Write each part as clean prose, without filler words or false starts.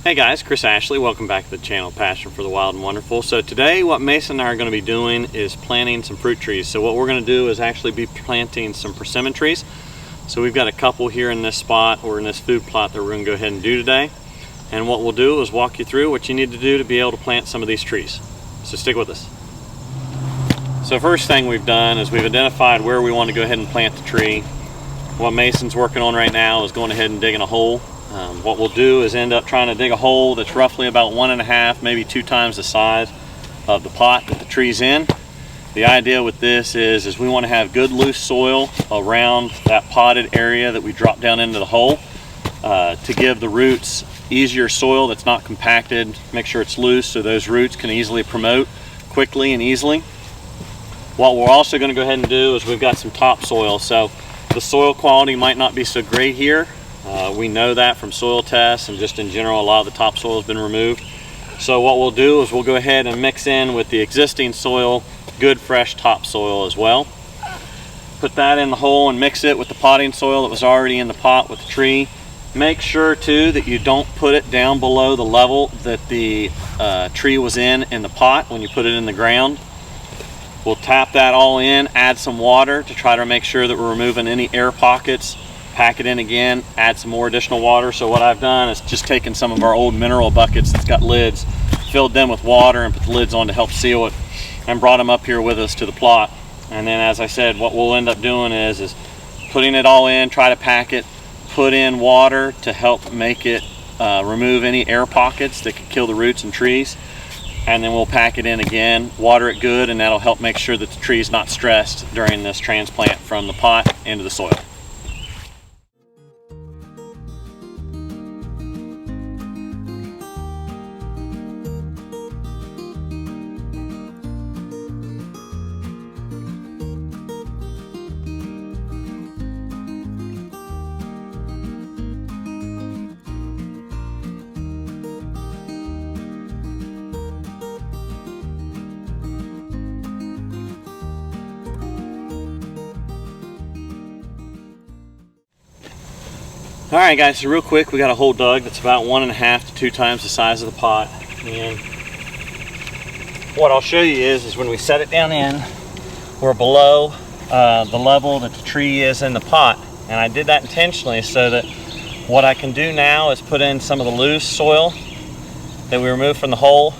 Hey guys, Chris Ashley. Welcome back to the channel Passion for the Wild and Wonderful. So today what Mason and I are going to be doing is planting some fruit trees. So what we're going to do is actually be planting some persimmon trees. So we've got a couple here in this spot or in this food plot that we're going to go ahead and do today. And what we'll do is walk you through what you need to do to be able to plant some of these trees. So stick with us. So first thing we've done is we've identified where we want to go ahead and plant the tree. What Mason's working on right now is going ahead and digging a hole. What we'll do is end up trying to dig a hole that's roughly about 1.5, maybe 2 times the size of the pot that the tree's in. The idea with this is we want to have good loose soil around that potted area that we drop down into the hole to give the roots easier soil that's not compacted. Make sure it's loose so those roots can easily promote quickly and easily. What we're also going to go ahead and do is we've got some topsoil. So the soil quality might not be so great here. We know that from soil tests and just in general a lot of the topsoil has been removed. So what we'll do is we'll go ahead and mix in with the existing soil good fresh topsoil as well. Put that in the hole and mix it with the potting soil that was already in the pot with the tree. Make sure too that you don't put it down below the level that the tree was in the pot when you put it in the ground. We'll tap that all in, add some water to try to make sure that we're removing any air pockets. Pack it in again, add some more additional water. So what I've done is just taken some of our old mineral buckets that's got lids, filled them with water and put the lids on to help seal it, and brought them up here with us to the plot. And then as I said, what we'll end up doing is putting it all in, try to pack it, put in water to help make it remove any air pockets that could kill the roots and trees. And then we'll pack it in again, water it good, and that'll help make sure that the tree's not stressed during this transplant from the pot into the soil. Alright guys, so real quick, we got a hole dug that's about 1.5 to 2 times the size of the pot. And what I'll show you is when we set it down in, we're below the level that the tree is in the pot. And I did that intentionally so that what I can do now is put in some of the loose soil that we removed from the hole,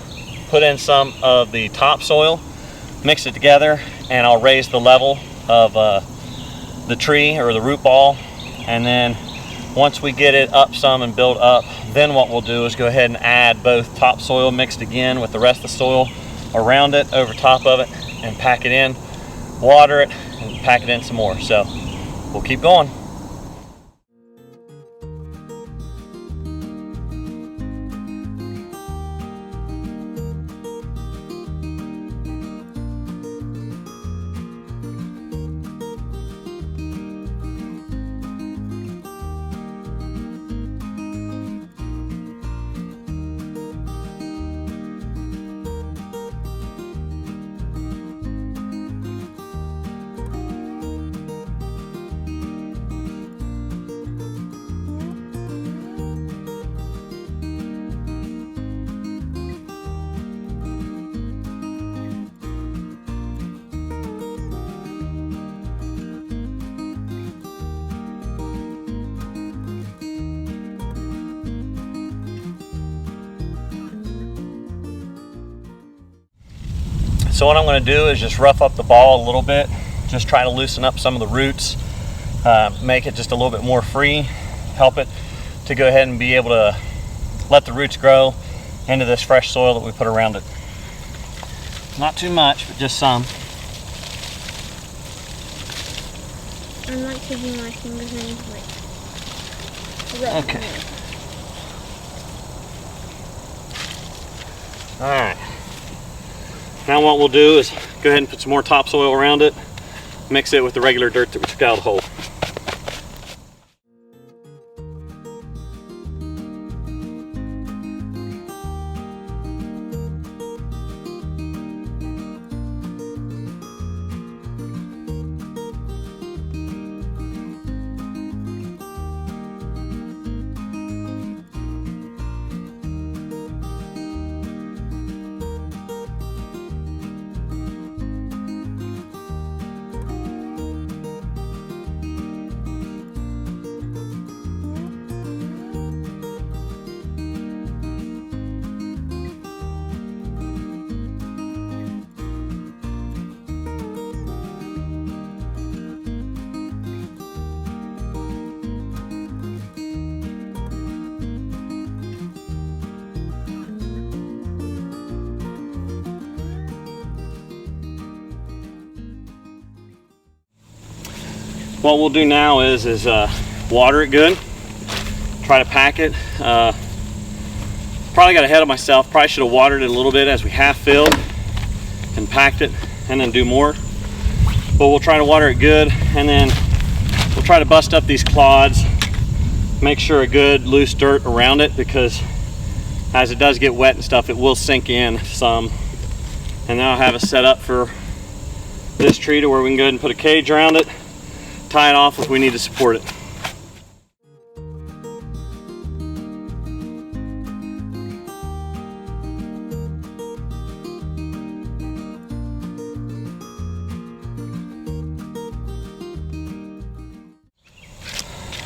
put in some of the topsoil, mix it together, and I'll raise the level of the tree or the root ball. And then once we get it up some and build up, then what we'll do is go ahead and add both topsoil mixed again with the rest of the soil around it, over top of it, and pack it in, water it, and pack it in some more. So we'll keep going. So what I'm going to do is just rough up the ball a little bit, just try to loosen up some of the roots, make it just a little bit more free, help it to go ahead and be able to let the roots grow into this fresh soil that we put around it. Not too much, but just some. I'm not taking my fingers in like. Okay. Alright. Now what we'll do is go ahead and put some more topsoil around it, mix it with the regular dirt that we took out of the hole. what we'll do now is water it good. Try to pack it. Probably got ahead of myself. Probably should have watered it a little bit as we half filled and packed it, and then do more. But we'll try to water it good, and then we'll try to bust up these clods. Make sure a good loose dirt around it, because as it does get wet and stuff, it will sink in some. And then I'll have it set up for this tree to where we can go ahead and put a cage around it, tie it off if we need to support it.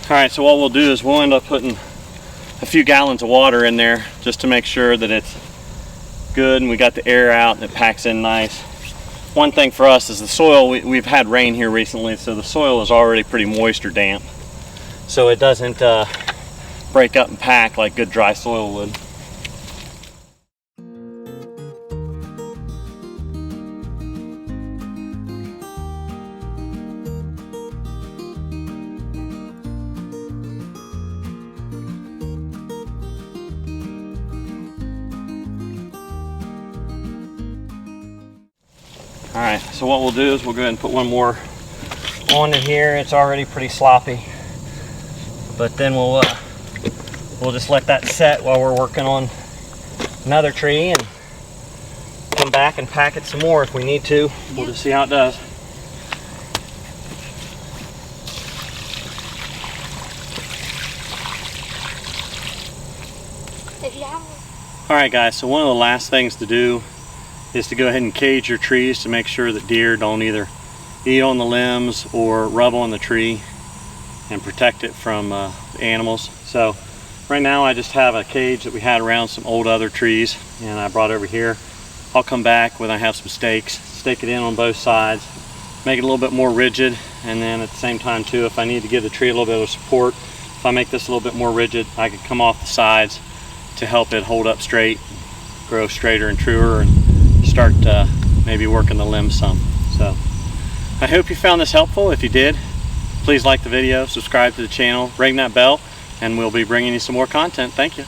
All right, so what we'll do is we'll end up putting a few gallons of water in there just to make sure that it's good and we got the air out and it packs in nice. One thing for us is the soil. We've had rain here recently, so the soil is already pretty moist or damp, so it doesn't break up and pack like good dry soil would. All right, so what we'll do is we'll go ahead and put one more onto here. It's already pretty sloppy, but then we'll just let that set while we're working on another tree, and come back and pack it some more if we need to. We'll just see how it does. All right, guys, so one of the last things to do is to go ahead and cage your trees to make sure that deer don't either eat on the limbs or rub on the tree, and protect it from animals. So right now I just have a cage that we had around some old other trees, and I brought it over here. I'll come back when I have some stakes, stake it in on both sides, make it a little bit more rigid, and then at the same time too, if I need to give the tree a little bit of support, if I make this a little bit more rigid, I can come off the sides to help it hold up straight, grow straighter and truer, and start maybe working the limbs some. So I hope you found this helpful. If you did, please like the video, subscribe to the channel, ring that bell, and we'll be bringing you some more content. Thank you.